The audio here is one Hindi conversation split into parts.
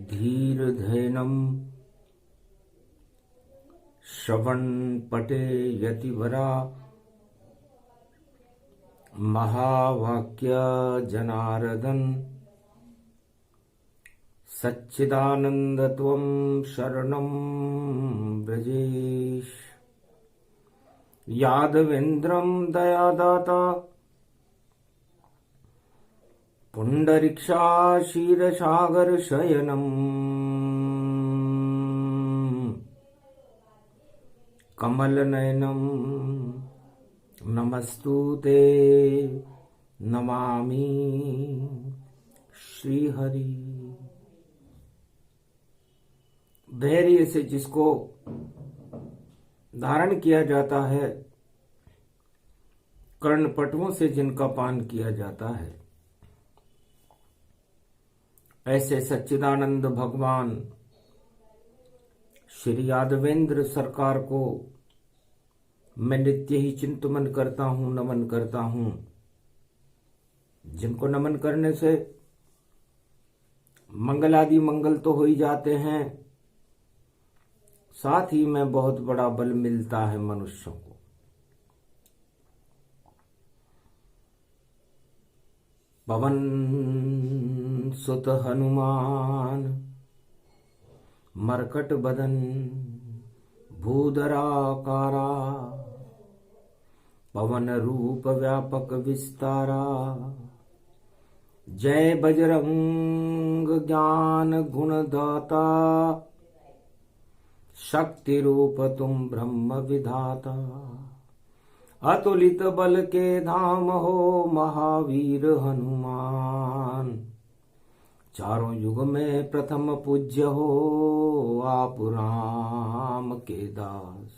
धीर्धेनम् श्रवणपटे यतिवरा महावाक्य जनार्दन सच्चिदानंदत्वं शरणं ब्रजेश। यादवेन्द्रं दयादाता पुंडरीक्षा क्षीरसागर शयनम् कमलनयनं नमस्तुते नमामि श्रीहरि। धैर्य से जिसको धारण किया जाता है, कर्णपटुओं से जिनका पान किया जाता है, ऐसे सच्चिदानंद भगवान श्री यादवेंद्र सरकार को मैं नित्य ही चिंतन करता हूं, नमन करता हूं, जिनको नमन करने से मंगल आदि मंगल तो हो ही जाते हैं, साथ ही में बहुत बड़ा बल मिलता है मनुष्यों को। पवन सुत हनुमान मरकट बदन भूधराकारा पवन रूप व्यापक विस्तारा। जय बजरंग ज्ञान गुणदाता शक्ति रूप तुम ब्रह्म विधाता। अतुलित बल के धाम हो महावीर हनुमान। चारों युग में प्रथम पूज्य हो आप राम के दास।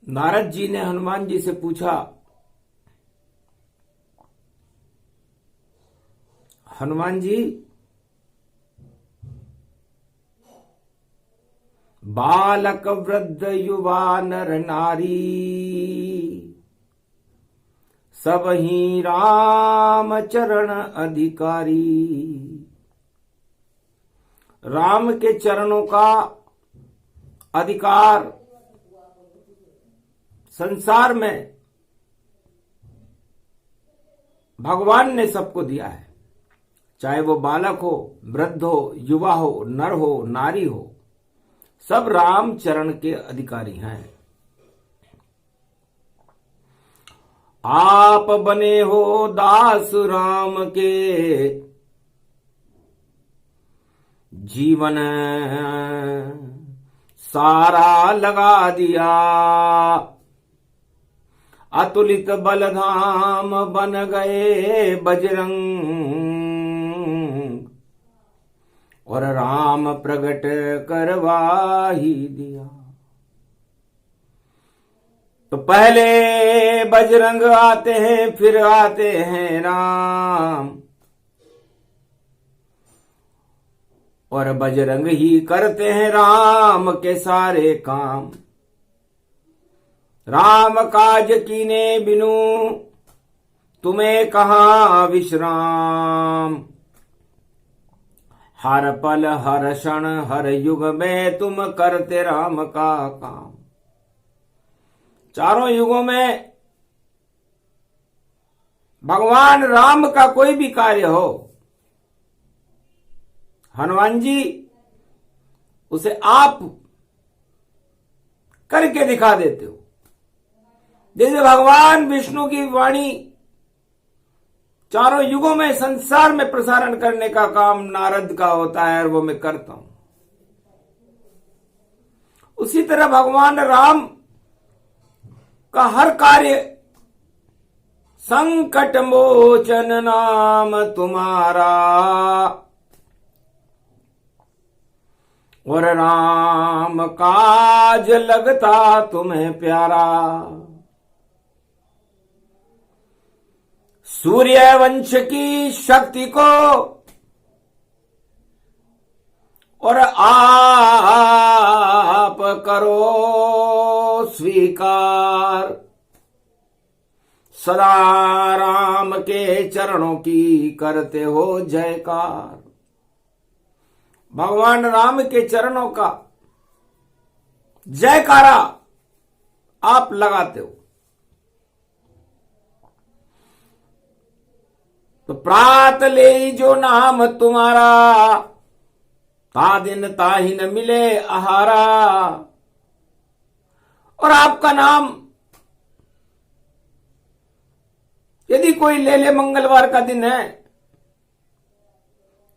नारद जी ने हनुमान जी से पूछा, हनुमान जी, बालक वृद्ध युवा नर नारी सब ही राम चरण अधिकारी। राम के चरणों का अधिकार संसार में भगवान ने सबको दिया है, चाहे वो बालक हो, वृद्ध हो, युवा हो, नर हो, नारी हो, सब राम चरण के अधिकारी हैं। आप बने हो दास राम के जीवन सारा लगा दिया। अतुलित बलधाम बन गए बजरंग और राम प्रगट करवा ही दिया। तो पहले बजरंग आते हैं, फिर आते हैं राम, और बजरंग ही करते हैं राम के सारे काम। राम काज कीने बिनु तुम्हें कहां विश्राम। हर पल हर क्षण हर युग में तुम करते राम का काम। चारों युगों में भगवान राम का कोई भी कार्य हो, हनुमान जी उसे आप करके दिखा देते हो। जैसे भगवान विष्णु की वाणी चारों युगों में संसार में प्रसारण करने का काम नारद का होता है और वो मैं करता हूं, उसी तरह भगवान राम का हर कार्य संकट मोचन नाम तुम्हारा और राम काज लगता तुम्हें प्यारा। सूर्य वंश की शक्ति को और आप करो स्वीकार। सदा राम के चरणों की करते हो जयकार। भगवान राम के चरणों का जयकारा आप लगाते हो। तो प्रात ले जो नाम तुम्हारा, ता दिन ताहि न मिले आहारा। और आपका नाम यदि कोई ले ले मंगलवार का दिन है,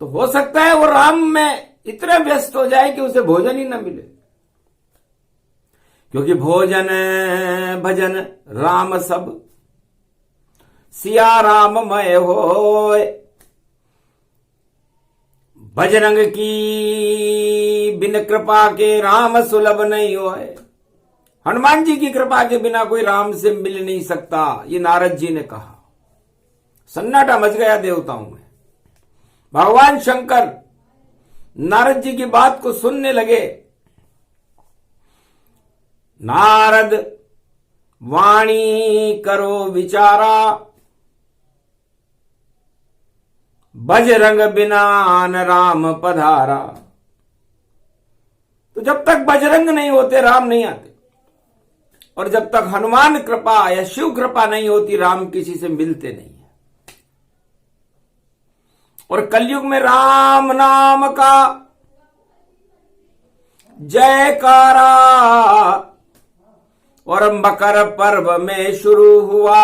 तो हो सकता है वो राम में इतना व्यस्त हो जाए कि उसे भोजन ही न मिले। क्योंकि भोजन भजन राम सब, सिया राममय होय। बजरंग की बिन कृपा के राम सुलभ नहीं होए। हनुमान जी की कृपा के बिना कोई राम से मिल नहीं सकता, ये नारद जी ने कहा। सन्नाटा मच गया देवताओं में। भगवान शंकर नारद जी की बात को सुनने लगे। नारद वाणी करो विचारा, बजरंग बिना न राम पधारा। तो जब तक बजरंग नहीं होते राम नहीं आते, और जब तक हनुमान कृपा या शिव कृपा नहीं होती राम किसी से मिलते नहीं है। और कलयुग में राम नाम का जयकारा और मकर पर्व में शुरू हुआ।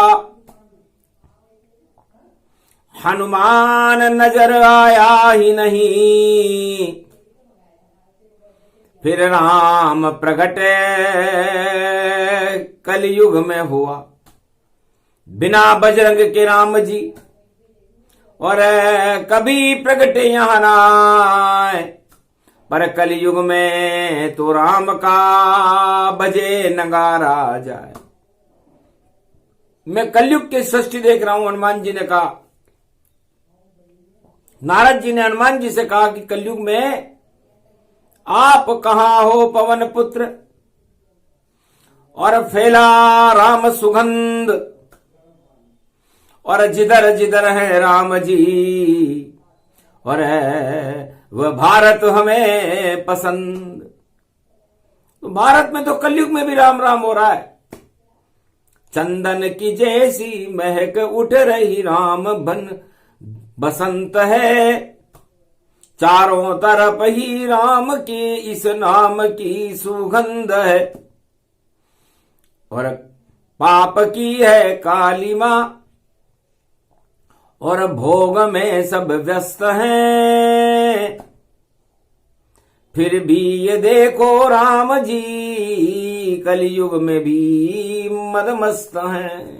हनुमान नजर आया ही नहीं, फिर राम प्रगटे कलयुग में हुआ। बिना बजरंग के राम जी और कभी प्रगटे यहां ना आए, पर कलयुग में तो राम का बजे नगारा जाए। मैं कलयुग की सृष्टि देख रहा हूं। हनुमान जी ने कहा, नारद जी ने हनुमान जी से कहा कि कलयुग में आप कहां हो पवन पुत्र, और फैला राम सुगंध, और जिधर जिधर है राम जी, और वह भारत हमें पसंद। तो भारत में तो कलयुग में भी राम राम हो रहा है। चंदन की जैसी महक उठ रही राम बन बसंत है, चारों तरफ ही राम की इस नाम की सुगंध है। और पाप की है काली मां, और भोग में सब व्यस्त हैं, फिर भी ये देखो राम जी कलयुग में भी मदमस्त हैं।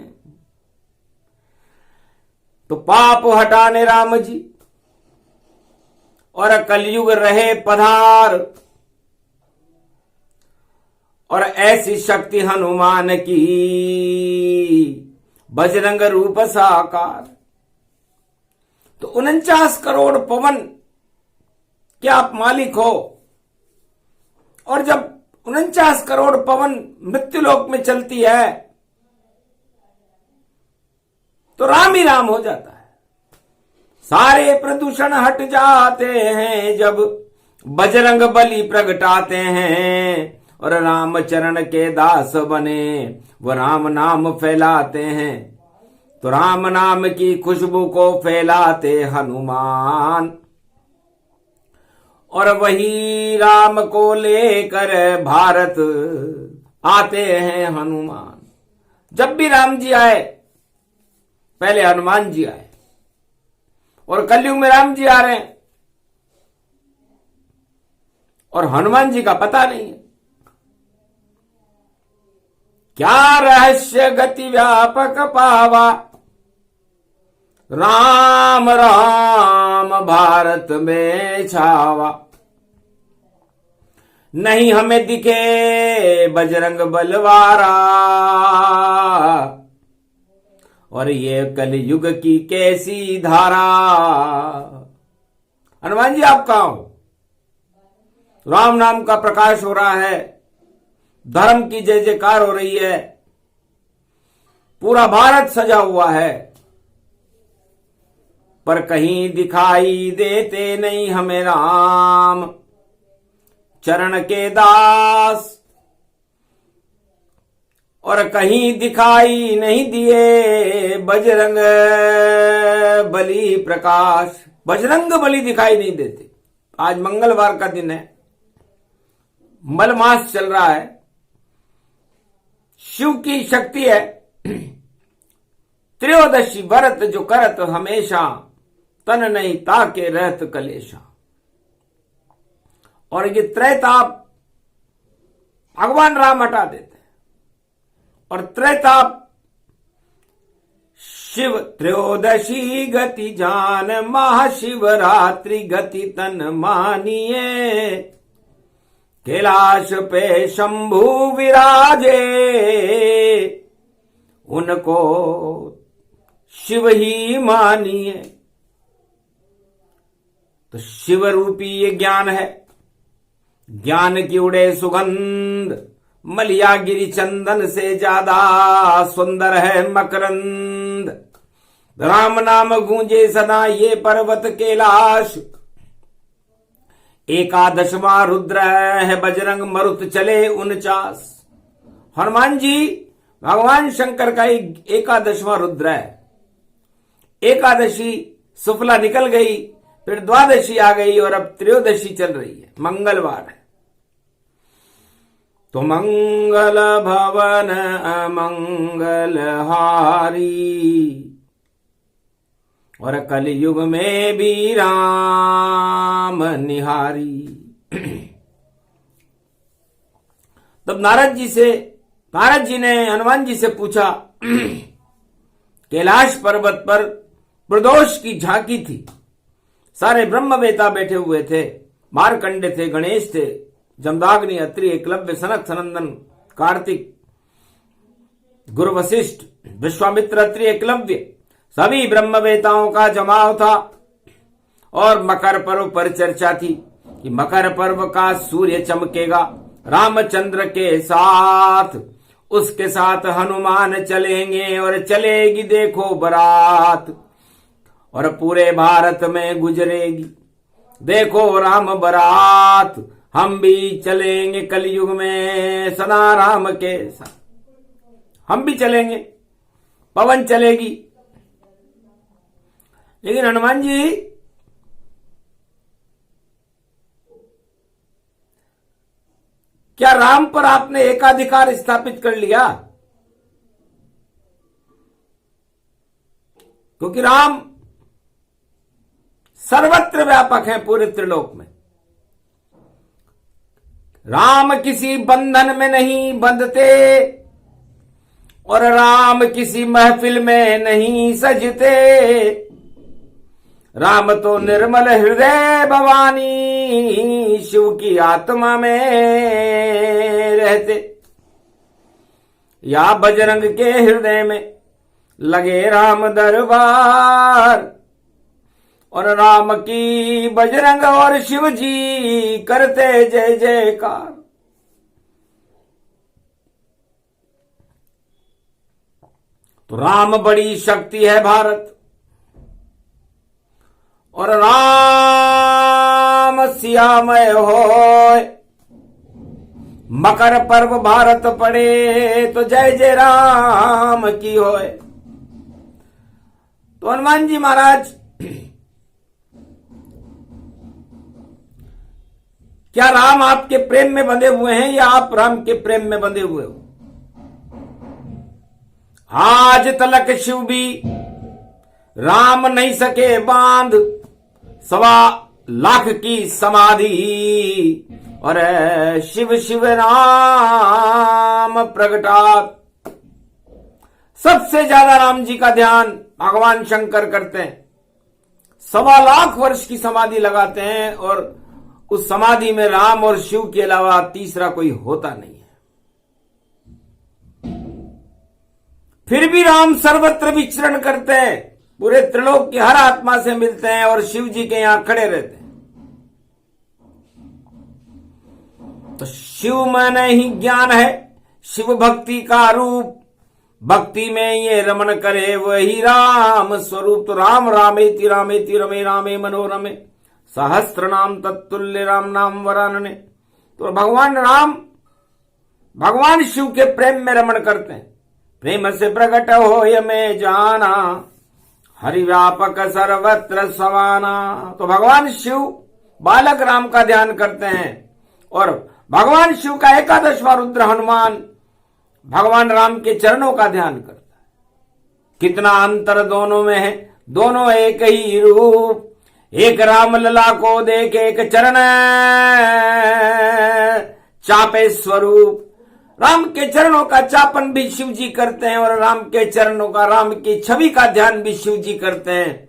तो पाप हटाने राम जी और कलयुग रहे पधार, और ऐसी शक्ति हनुमान की बजरंग रूप साकार। तो 49 करोड़ पवन के आप मालिक हो, और जब 49 करोड़ पवन मृत्युलोक में चलती है तो राम ही राम हो जाता है। सारे प्रदूषण हट जाते हैं जब बजरंग बली प्रगटाते हैं, और राम चरण के दास बने वो राम नाम फैलाते हैं। तो राम नाम की खुशबू को फैलाते हनुमान, और वही राम को लेकर भारत आते हैं हनुमान। जब भी राम जी आए पहले हनुमान जी आए, और कलयुग में राम जी आ रहे हैं और हनुमान जी का पता नहीं है। क्या रहस्य गति व्यापक पावा, राम राम भारत में छावा। नहीं हमें दिखे बजरंग बलवारा, और ये कलयुग की कैसी धारा। हनुमान जी आप कहां हो? राम नाम का प्रकाश हो रहा है, धर्म की जय जयकार हो रही है, पूरा भारत सजा हुआ है, पर कहीं दिखाई देते नहीं हमें राम चरण के दास, और कहीं दिखाई नहीं दिए बजरंग बली प्रकाश। बजरंग बली दिखाई नहीं देते। आज मंगलवार का दिन है, मलमास चल रहा है, शिव की शक्ति है। त्रयोदशी व्रत जो करत हमेशा, तन नहीं ताके रहत कलेशा। और ये त्रैताप भगवान राम हटा देते हैं। और त्रैताप शिव त्रयोदशी गति जान, महाशिवरात्रि गति तन मानिए, कैलाश पे शंभु विराजे, उनको शिव ही मानिए। तो शिव रूपी ये ज्ञान है, ज्ञान की उड़े सुगंध, मलिया गिरी चंदन से ज्यादा सुंदर है मकरंद। राम नाम गूंजे सदा ये पर्वत कैलाश, एकादशवां रुद्र है बजरंग मरुत चले 49। हनुमान जी भगवान शंकर का एकादशवां रुद्र है। एकादशी सुफला निकल गई, फिर द्वादशी आ गई और अब त्रयोदशी चल रही है, मंगलवार है। तो मंगल भवन अमंगल हारी, और कलयुग में भी राम निहारी। तब नारद जी ने हनुमान जी से पूछा, कैलाश पर्वत पर प्रदोष की झांकी थी, सारे ब्रह्मवेता बैठे हुए थे, मारकंडे थे, गणेश थे, जमदाग्नि, अत्रि, एकलव्य, सनक, सनंदन, कार्तिक, गुरु वशिष्ठ, विश्वामित्र, अत्रि, एकलव्य, सभी ब्रह्मवेताओं का जमाव था। और मकर पर्व पर चर्चा थी कि मकर पर्व का सूर्य चमकेगा रामचंद्र के साथ, उसके साथ हनुमान चलेंगे और चलेगी देखो बारात, और पूरे भारत में गुजरेगी देखो राम बारात। हम भी चलेंगे कलयुग में सदा राम के साथ, हम भी चलेंगे, पवन चलेगी। लेकिन हनुमान जी क्या राम पर आपने एकाधिकार स्थापित कर लिया? क्योंकि राम सर्वत्र व्यापक है पूरे त्रिलोक में। राम किसी बंधन में नहीं बंधते और राम किसी महफिल में नहीं सजते। राम तो निर्मल हृदय भवानी शिव की आत्मा में रहते, या बजरंग के हृदय में लगे राम दरबार, और राम की बजरंग और शिव जी करते जय जयकार। तो राम बड़ी शक्ति है भारत, और राम सियामय होय। मकर पर्व भारत पड़े तो जय जय राम की होय। तो हनुमान जी महाराज, क्या राम आपके प्रेम में बंधे हुए हैं या आप राम के प्रेम में बंधे हुए हो? आज तलक शिव भी राम नहीं सके बांध, 1.25 की समाधि, और शिव शिव राम प्रगटात। सबसे ज्यादा राम जी का ध्यान भगवान शंकर करते हैं, 1.25 वर्ष की समाधि लगाते हैं, और उस समाधि में राम और शिव के अलावा तीसरा कोई होता नहीं है। फिर भी राम सर्वत्र विचरण करते हैं, पूरे त्रिलोक की हर आत्मा से मिलते हैं और शिव जी के यहां खड़े रहते हैं। तो शिव में ही ज्ञान है, शिव भक्ति का रूप भक्ति में ये रमण करे वही राम स्वरूप। तो राम रामेति रामेति रमे रामे मनोरमे सहस्त्र नाम तत्तुल्य राम नाम वरानने। तो भगवान राम भगवान शिव के प्रेम में रमण करते हैं। प्रेम से प्रकट होय में जाना हरि व्यापक सर्वत्र समाना। तो भगवान शिव बालक राम का ध्यान करते हैं और भगवान शिव का एकादशवां रुद्र हनुमान भगवान राम के चरणों का ध्यान करता है। कितना अंतर दोनों में है, दोनों एक ही रूप। एक राम लला को देख एक चरण चापे स्वरूप। राम के चरणों का चापन भी शिव जी करते हैं और राम के चरणों का, राम की छवि का ध्यान भी शिव जी करते हैं।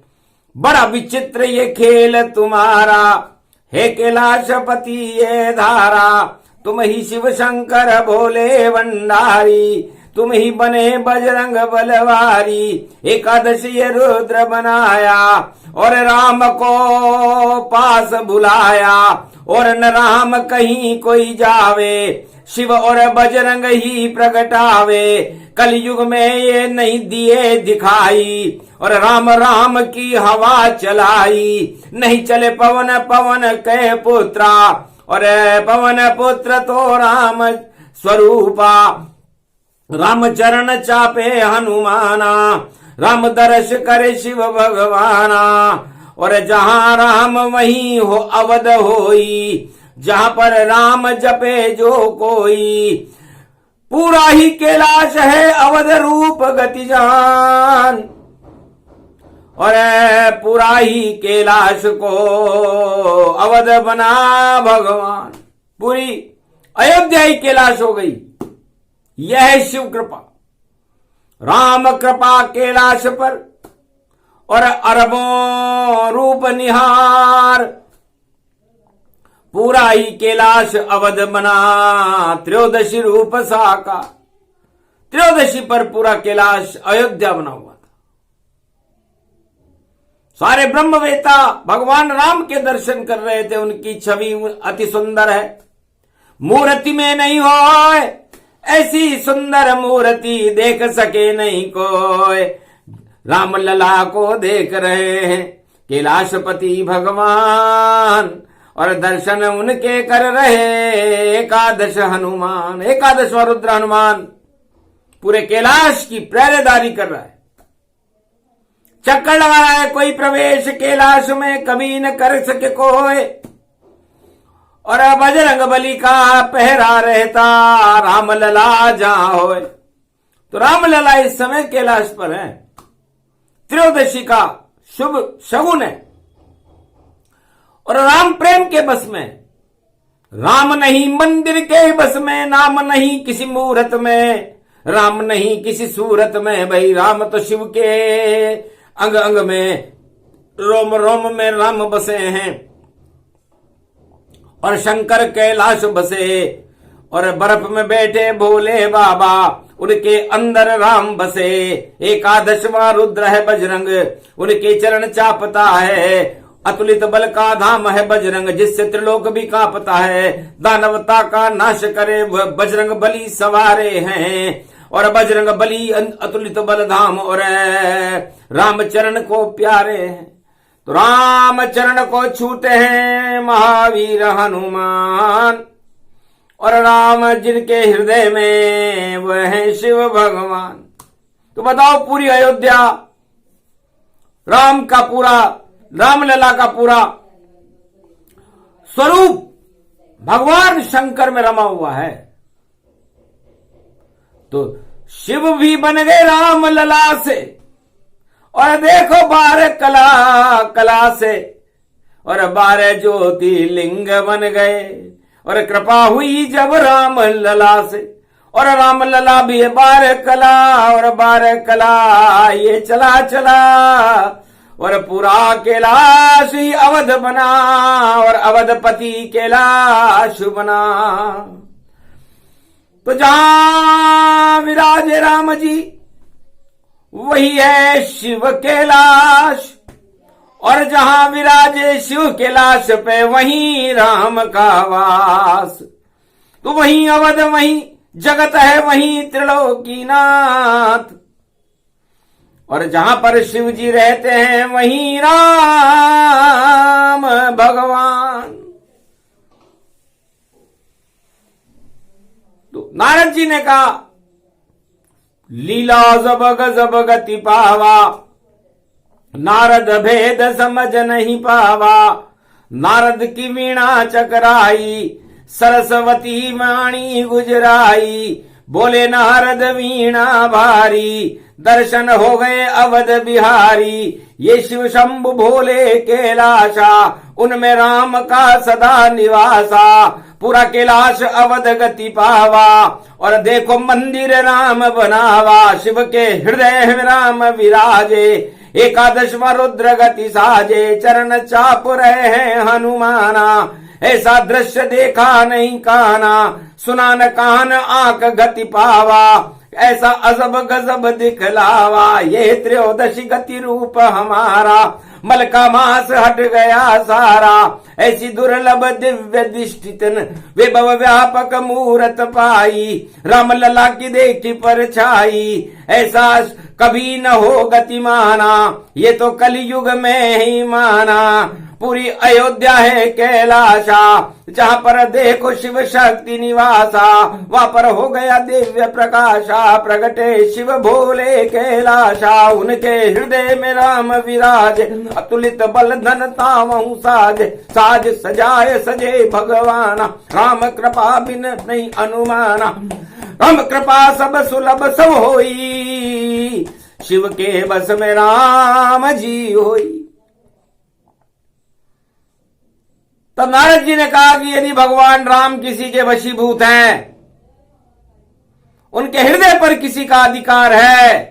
बड़ा विचित्र ये खेल तुम्हारा हे कैलाशपति ये धारा। तुम ही शिव शंकर भोले भंडारी, तुम ही बने बजरंग बलवारी। एकादशी ये रुद्र बनाया और राम को पास बुलाया। और न राम कहीं कोई जावे, शिव और बजरंग ही प्रगटावे। कलयुग में ये नहीं दिए दिखाई और राम राम की हवा चलाई। नहीं चले पवन पवन के पुत्रा और पवन पुत्र तो राम स्वरूपा। राम चरण चापे हनुमाना, राम दर्श करे शिव भगवाना। और जहां राम वहीं हो अवध होई, जहां पर राम जपे जो कोई। पूरा ही कैलाश है अवध रूप गति जान और पूरा ही कैलाश को अवध बना भगवान। पूरी अयोध्या ही कैलाश हो गई। यह है शिव कृपा, राम कृपा कैलाश पर और अरबों रूप निहार। पूरा ही कैलाश अवध बना त्रयोदशी रूप साकार। त्रयोदशी पर पूरा कैलाश अयोध्या बना हुआ था। सारे ब्रह्मवेता भगवान राम के दर्शन कर रहे थे। उनकी छवि अति सुंदर है। मूर्ति में नहीं होए ऐसी सुंदर मूर्ति, देख सके नहीं कोई। राम लला को देख रहे हैं कैलाशपति भगवान और दर्शन उनके कर रहे एकादश हनुमान। एकादशवां रुद्र हनुमान पूरे कैलाश की पहरेदारी कर रहा है। चक्कर लगा रहा है, कोई प्रवेश कैलाश में कभी न कर सके कोई। और बजरंग बली का पहरा रहता राम लला जहां होए। तो राम लला इस समय कैलाश पर है। त्रयोदशी का शुभ शगुन है और राम प्रेम के बस में। राम नहीं मंदिर के बस में, नाम नहीं किसी मूर्त में, राम नहीं किसी सूरत में। भाई राम तो शिव के अंग अंग में, रोम रोम में राम बसे हैं। और शंकर कैलाश बसे और बर्फ में बैठे भोले बाबा, उनके अंदर राम बसे। एकादशवां रुद्र है बजरंग, उनके चरण चापता है। अतुलित बल का धाम है बजरंग, जिससे त्रिलोक भी कांपता है। दानवता का नाश करे बजरंग बली सवारे हैं। और बजरंग बली अतुलित बल धाम और राम चरण को प्यारे हैं। तो राम चरण को छूते हैं महावीर हनुमान। और राम जिनके हृदय में वह है शिव भगवान। तो बताओ पूरी अयोध्या राम का पूरा, रामलला का पूरा स्वरूप भगवान शंकर में रमा हुआ है। तो शिव भी बन गए राम लला से। और देखो 12 कला से और 12 ज्योतिर्लिंग बन गए। और कृपा हुई जब राम लला से। और राम लला भी 12 कला और 12 कला ये चला चला। और पूरा कैलाश ही अवध बना और अवधपति कैलाश बना। तो जहां विराजे राम जी वही है शिव कैलाश। और जहां विराजे शिव कैलाश पे वहीं राम का वास। तो वहीं अवध वहीं जगत है वहीं त्रिलोकीनाथ, और जहां पर शिव जी रहते हैं वहीं राम भगवान। तो नारद जी ने कहा, लीला जब गजब गति पावा, नारद भेद समझ नहीं पावा। नारद की वीणा चकराई, सरस्वती वाणी गुजराई। बोले नारद वीणा भारी, दर्शन हो गए अवध बिहारी। ये शिव शंभु भोले कैलाशा, उनमें राम का सदा निवासा। पूरा कैलाश अवध गति पावा, और देखो मंदिर राम बनावा। शिव के हृदय में राम विराजे, एकादशवा रुद्र गति साजे। चरण चाप रहे हैं हनुमाना, ऐसा दृश्य देखा नहीं काना। सुना न कान आंख गति पावा, ऐसा अजब गजब दिखलावा। ये त्रयोदशी गति रूप हमारा, मल का मास हट गया सारा। ऐसी दुर्लभ दिव्य दृष्टितन, विभव व्यापक मूरत पाई। राम लला की देखी परछाई, ऐसा कभी न हो गति माना। ये तो कलयुग में ही माना। पूरी अयोध्या है कैलाशा, जहां पर देखो शिव शक्ति निवासा। वहां पर हो गया दिव्य प्रकाशा, प्रगटे शिव भोले कैलाशा। उनके हृदय में राम विराजे, अतुलित बल धन तावहु साजे। साज सजाए सजे भगवाना, राम कृपा बिन नहीं अनुमाना। राम कृपा सब सुलभ सब होई, शिव के बस में राम जी होई। तब नारद जी ने कहा कि यदि भगवान राम किसी के वशीभूत हैं, उनके हृदय पर किसी का अधिकार है,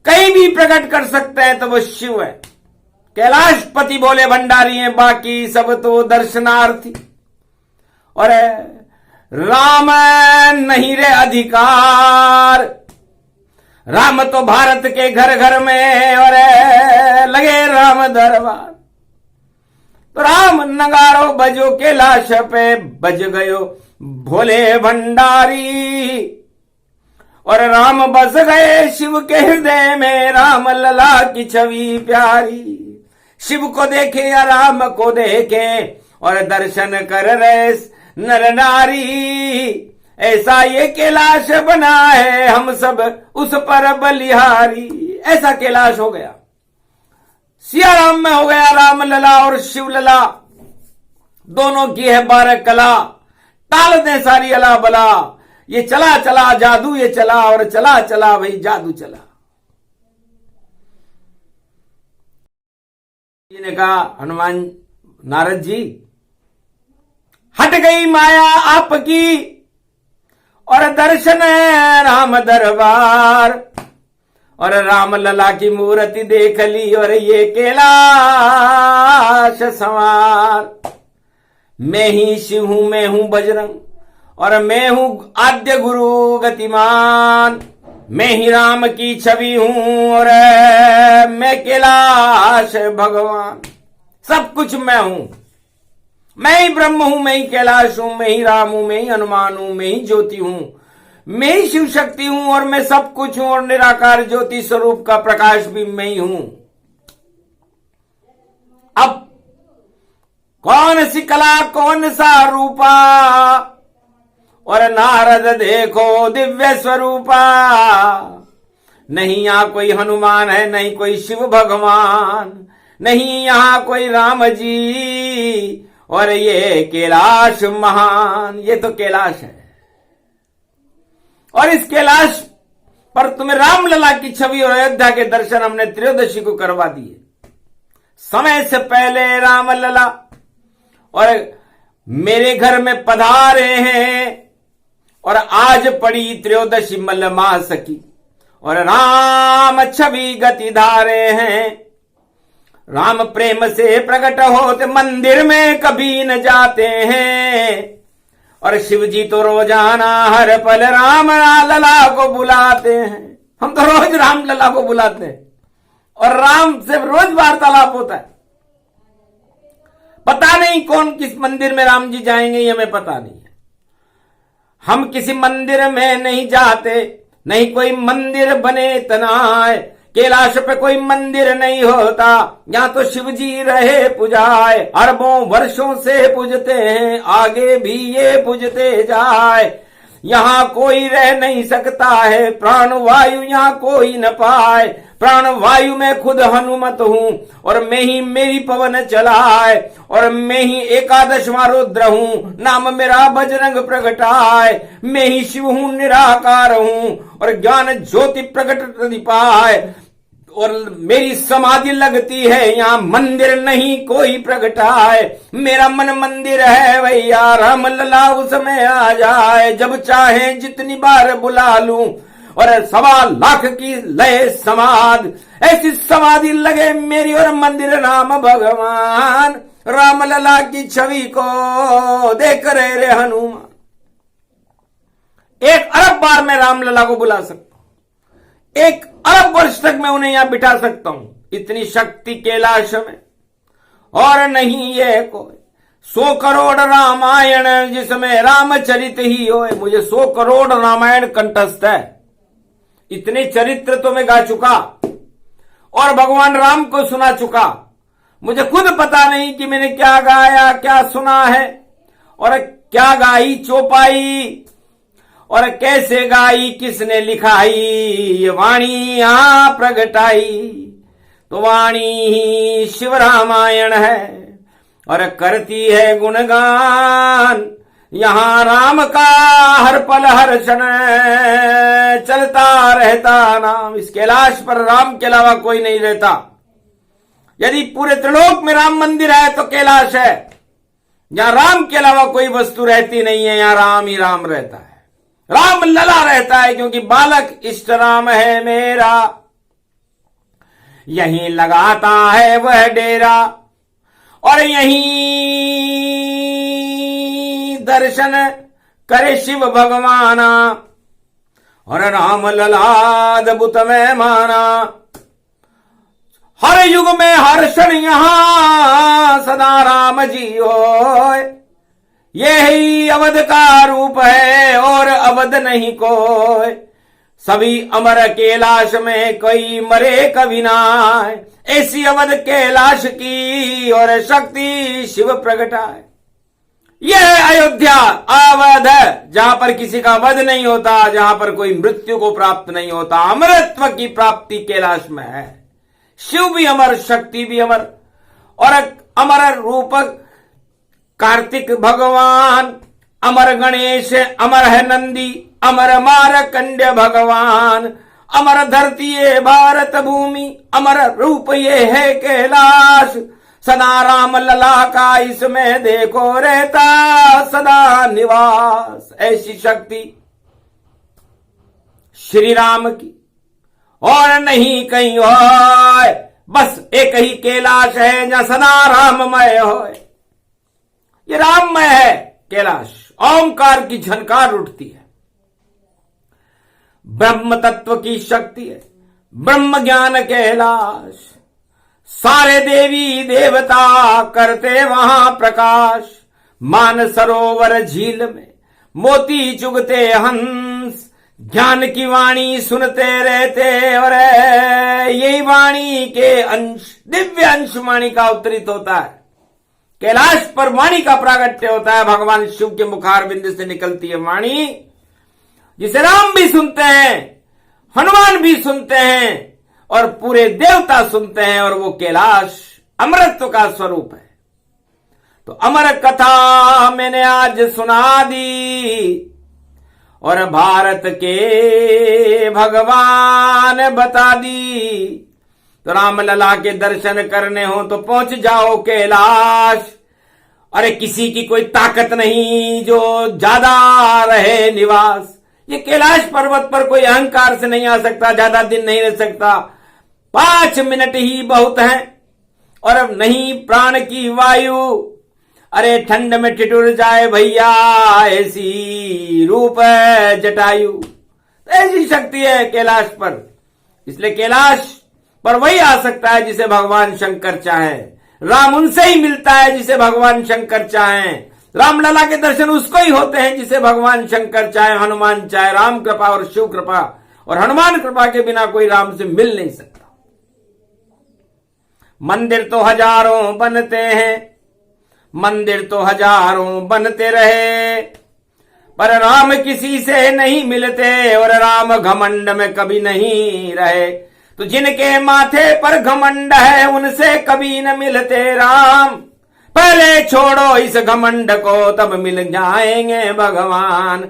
कहीं भी प्रकट कर सकते हैं, तो वो शिव है। कैलाशपति बोले भंडारी हैं, बाकी सब तो दर्शनार्थी। और राम नहीं रे अधिकार, राम तो भारत के घर घर में, और लगे राम दरबार। तो राम नगारो बजो कैलाश पे, बज गयो भोले भंडारी। और राम बस गए शिव के हृदय में, राम लला की छवि प्यारी। शिव को देखे या राम को देखे, और दर्शन कर रहे नर नारी। ऐसा ये कैलाश बना है, हम सब उस पर बलिहारी। ऐसा कैलाश हो गया। सिया राम में हो गया राम लला और शिव लला, दोनों की है 12 कला। टाल दे सारी अला बला, ये चला चला जादू ये चला, और चला चला भाई जादू चला। जी ने कहा, हनुमान नारद जी, हट गई माया आपकी, और दर्शन राम दरबार। और राम लला की मूर्ति देख ली, और ये कैलाश सवार। मैं ही शिव हूं, मैं हूं बजरंग, और मैं हूं आद्य गुरु गतिमान। मैं ही राम की छवि हूं, और मैं कैलाश भगवान। सब कुछ मैं हूं, मैं ही ब्रह्म हूं, मैं ही कैलाश हूं, मैं ही राम हूं, मैं ही हनुमान हूं, मैं ही ज्योति हूं, मैं ही शिव शक्ति हूं, और मैं सब कुछ हूं। और निराकार ज्योति स्वरूप का प्रकाश भी मैं ही हूं। अब कौन सी कला कौन सा रूपा, और नारद देखो दिव्य स्वरूपा। नहीं यहां कोई हनुमान है, नहीं कोई शिव भगवान, नहीं यहां कोई राम जी, और ये कैलाश महान। ये तो कैलाश है, और इस कैलाश पर तुम्हें रामलला की छवि और अयोध्या के दर्शन हमने त्रयोदशी को करवा दिए। समय से पहले रामलला और मेरे घर में पधारे हैं, और आज पड़ी त्रयोदशी मलमास की, और राम छवि गति धारे हैं। राम प्रेम से प्रकट होते मंदिर में कभी न जाते हैं, और शिव जी तो रोजाना हर पल राम लला को बुलाते हैं। हम तो रोज राम लला को बुलाते हैं, और राम से रोज वार्तालाप होता है। पता नहीं कौन किस मंदिर में राम जी जाएंगे, ये हमें पता नहीं है। हम किसी मंदिर में नहीं जाते, नहीं कोई मंदिर बने तनाए। कैलाश पे कोई मंदिर नहीं होता, यहाँ तो शिव जी रहे पुजाए। अरबों वर्षों से पूजते हैं, आगे भी ये पूजते जाए। यहाँ कोई रह नहीं सकता है, प्राण वायु यहाँ कोई न पाए। प्राण वायु में खुद हनुमत हूँ, और मैं ही मेरी पवन चलाए। और मैं ही एकादशवां रुद्र हूँ, नाम मेरा बजरंग प्रगटाए। मैं ही शिव हूँ, निराकार हूँ, और ज्ञान ज्योति प्रकट दिपाए। और मेरी समाधि लगती है यहाँ, मंदिर नहीं कोई प्रगटाए। मेरा मन मंदिर है भैया, राम लला उसमें आ जाए। जब चाहे जितनी बार बुला लूं, और 1.25 की लय समाधि, ऐसी समाधि लगे मेरी, और मंदिर नाम भगवान। राम लला की छवि को देख रहे रे हनुमान। 1 अरब बार मैं राम लला को बुला सकता हूं, 1 अरब वर्ष तक मैं उन्हें यहां बिठा सकता हूं। इतनी शक्ति कैलाश में और नहीं ये कोई। 100 करोड़ रामायण जिसमें रामचरित ही होए। मुझे 100 करोड़ रामायण कंठस्थ है, इतने चरित्र तो मैं गा चुका, और भगवान राम को सुना चुका। मुझे खुद पता नहीं कि मैंने क्या गाया, क्या सुना है, और क्या गाई चौपाई, और कैसे गाई, किसने लिखाई। ये वाणी यहां प्रगटाई तो वाणी ही शिव रामायण है, और करती है गुणगान यहां राम का हर पल हर क्षण चलता रहता नाम। इस कैलाश पर राम के अलावा कोई नहीं रहता। यदि पूरे त्रिलोक में राम मंदिर है तो कैलाश है। यहां राम के अलावा कोई वस्तु रहती नहीं है, यहां राम ही राम रहता है। राम लला रहता है, क्योंकि बालक इष्ट राम है मेरा, यहीं लगाता है वह डेरा, और यहीं दर्शन करे शिव भगवाना। और राम लला अद्भुत में माना, हर युग में हर क्षण यहां सदा राम जी होए। यही अवध का रूप है और अवध नहीं कोई। सभी अमर कैलाश में कोई मरे कभी नाय। ऐसी अवध कैलाश की और शक्ति शिव प्रगटाए। यह है अयोध्या अवध, जहां पर किसी का वध नहीं होता, जहां पर कोई मृत्यु को प्राप्त नहीं होता। अमरत्व की प्राप्ति कैलाश में है। शिव भी अमर, शक्ति भी अमर, और अमर रूपक कार्तिक भगवान, अमर गणेश, अमर है नंदी, अमर मारकंड्य भगवान, अमर धरती ये भारत भूमि, अमर रूप ये है कैलाश। सदा राम लला का इसमें देखो रहता सदा निवास। ऐसी शक्ति श्री राम की और नहीं कहीं होए। बस एक ही कैलाश है जहां सदा राममय होए। ये राममय है कैलाश, ओंकार की झनकार उठती है। ब्रह्म तत्व की शक्ति है, ब्रह्म ज्ञान कैलाश। सारे देवी देवता करते वहां प्रकाश। मान सरोवर झील में मोती चुगते हंस। ज्ञान की वाणी सुनते रहते, और यही वाणी के अंश, दिव्य अंश वाणी का अवतरित होता है। कैलाश पर वाणी का प्रागट्य होता है। भगवान शिव के मुखार बिंद से निकलती है वाणी, जिसे राम भी सुनते हैं, हनुमान भी सुनते हैं, और पूरे देवता सुनते हैं। और वो कैलाश अमरत्व का स्वरूप है। तो अमर कथा मैंने आज सुना दी, और भारत के भगवान बता दी। तो राम लला के दर्शन करने हो तो पहुंच जाओ कैलाश। अरे किसी की कोई ताकत नहीं जो ज्यादा रहे निवास। ये कैलाश पर्वत पर कोई अहंकार से नहीं आ सकता, ज्यादा दिन नहीं रह सकता। 5 मिनट ही बहुत है। और अब नहीं प्राण की वायु, अरे ठंड में ठिठुर जाए भैया, ऐसी रूप है जटायु। ऐसी शक्ति है कैलाश पर। इसलिए कैलाश पर वही आ सकता है जिसे भगवान शंकर चाहे। राम उनसे ही मिलता है जिसे भगवान शंकर चाहें। रामलला के दर्शन उसको ही होते हैं जिसे भगवान शंकर चाहे हनुमान चाहे राम कृपा और शिव कृपा, और हनुमान कृपा के बिना कोई राम से मिल नहीं सकता। मंदिर तो हजारों बनते हैं, मंदिर तो हजारों बनते रहे, पर राम किसी से नहीं मिलते और राम घमंड में कभी नहीं रहे। तो जिनके माथे पर घमंड है उनसे कभी न मिलते राम, पहले छोड़ो इस घमंड को तब मिल जाएंगे भगवान।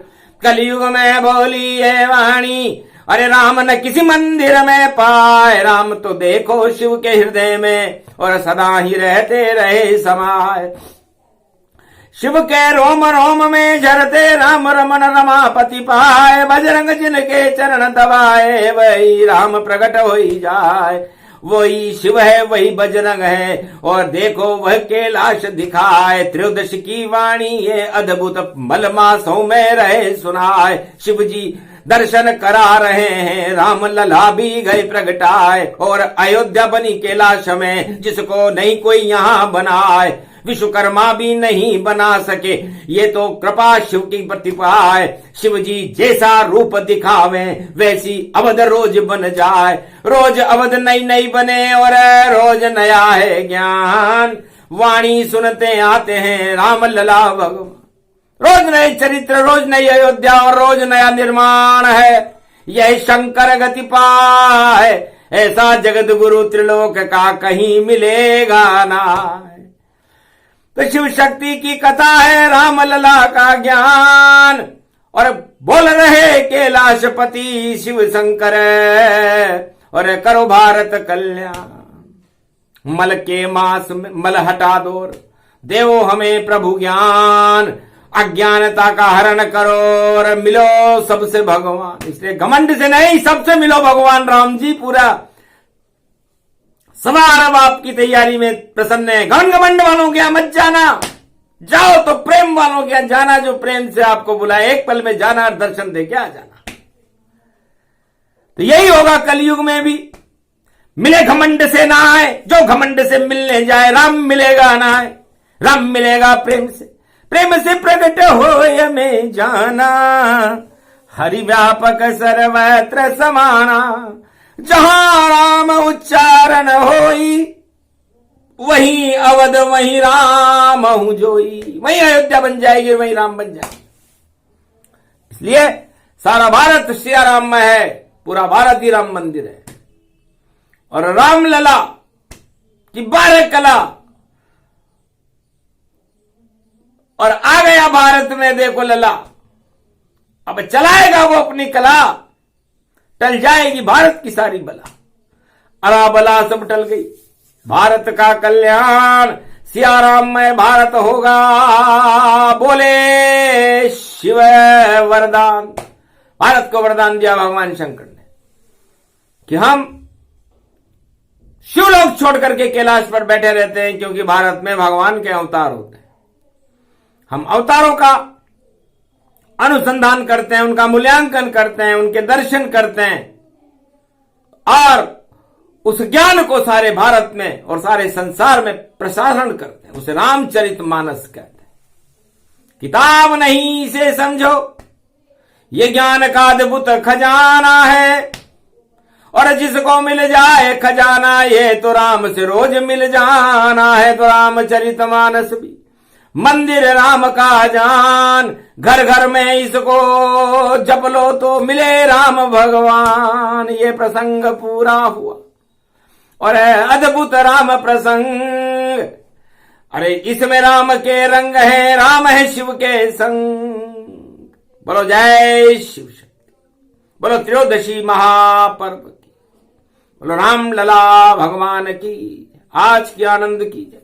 कलयुग में बोली है वाणी, अरे राम न किसी मंदिर में पाए, राम तो देखो शिव के हृदय में और सदा ही रहते रहे समाये। शिव के रोम रोम में झरते राम रमन रमापति पाए, बजरंग जिनके चरण दबाए वही राम प्रकट हो जाए। वही शिव है वही बजरंग है और देखो वह कैलाश दिखाए, त्रयोदश की वाणी ये अद्भुत मलमासों में रहे सुनाए। शिव जी दर्शन करा रहे हैं, राम लला भी गए प्रगटाए, और अयोध्या बनी कैलाश में जिसको नहीं कोई यहाँ बनाए। विश्वकर्मा भी नहीं बना सके, ये तो कृपा शिव की प्रतिभा है। शिव जी जैसा रूप दिखावे वैसी अवध रोज बन जाए, रोज अवध नई नई बने और रोज नया है ज्ञान। वाणी सुनते आते हैं राम लला भगवान, रोज नए चरित्र रोज नई अयोध्या और रोज नया निर्माण है। यह शंकर गति पाए, ऐसा जगत गुरु त्रिलोक का कहीं मिलेगा ना। तो शिव शक्ति की कथा है राम लला का ज्ञान, और बोल रहे कैलाशपति शिव शंकर और करो भारत कल्याण। मल के मास में मल हटा दो, देवो हमें प्रभु ज्ञान, अज्ञानता का हरण करो और मिलो सबसे भगवान। इसलिए घमंड से नहीं, सबसे मिलो भगवान राम जी। पूरा समारोह आपकी तैयारी में प्रसन्न है। घमंड वालों के यहां मत जाना, जाओ तो प्रेम वालों के यहां जाना, जो प्रेम से आपको बुलाए। एक पल में जाना और दर्शन दे के आ जाना। तो यही होगा कलयुग में भी, मिले घमंड से ना आए, जो घमंड से मिलने जाए राम मिलेगा ना आए। राम मिलेगा प्रेम से, प्रेम से प्रकट हो में जाना। हरि व्यापक सर्वत्र समाना, जहां राम उच्चारण होई वही अवध वही राम हूं जोई। वही अयोध्या बन जाएगी, वही राम बन जाएगी। इसलिए सारा भारत सिया राम में है, पूरा भारत ही राम मंदिर है। और राम लला की 12 कला, और आ गया भारत में देखो लला। अब चलाएगा वो अपनी कला, टल जाएगी भारत की सारी बला। अला बला सब टल गई, भारत का कल्याण सिया राम में भारत होगा। बोले शिव वरदान। भारत को वरदान दिया भगवान शंकर ने कि हम शिवलोक छोड़ करके कैलाश पर बैठे रहते हैं, क्योंकि भारत में भगवान के अवतार होते हैं। हम अवतारों का अनुसंधान करते हैं, उनका मूल्यांकन करते हैं, उनके दर्शन करते हैं, और उस ज्ञान को सारे भारत में और सारे संसार में प्रसारण करते हैं। उसे रामचरितमानस कहते हैं। किताब नहीं इसे समझो, ये ज्ञान का अद्भुत खजाना है, और जिसको मिल जाए खजाना ये तो राम से रोज मिल जाना है। तो रामचरितमानस भी मंदिर राम का जान, घर घर में इसको जप लो तो मिले राम भगवान। ये प्रसंग पूरा हुआ और अद्भुत राम प्रसंग। अरे इसमें राम के रंग है, राम है शिव के संग। बोलो जय शिव शक्ति, बोलो त्रयोदशी महापर्व की, बोलो राम लला भगवान की, आज की आनंद की जय।